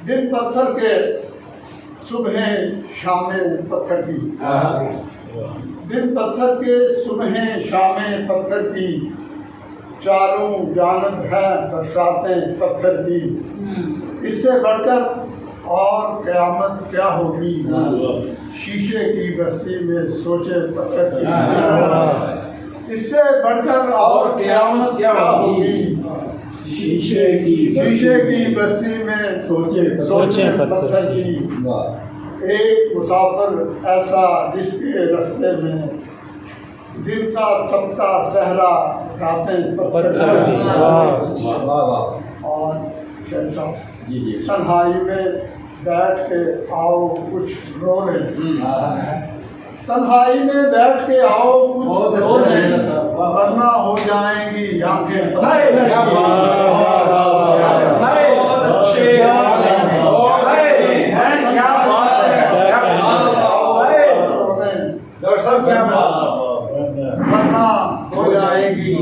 دن پتھر کے صبحیں شامیں پتھر کی، دن پتھر کے صبحیں شامیں پتھر کی، چاروں جانب ہیں برساتیں پتھر کی، اس سے بڑھ کر اور قیامت کیا ہوگی، شیشے کی بستی میں سوچے پتھر کی، اس سے بڑھ کر اور قیامت کیا ہوگی، شیشے کی بستی میں سوچے پتھر کی۔ ایک مسافر ایسا جس کے رستے میں دل کا تپتا صحرا راتیں پتھر کی۔ اور شہن صاحب تنہائی میں بیٹھ کے آؤ کچھ رو لیں، تنہائی میں بیٹھ کے آؤ کچھ رو لیں، ورنہ ہو جائیں گی آنکھیں ورنہ ہو جائیں گی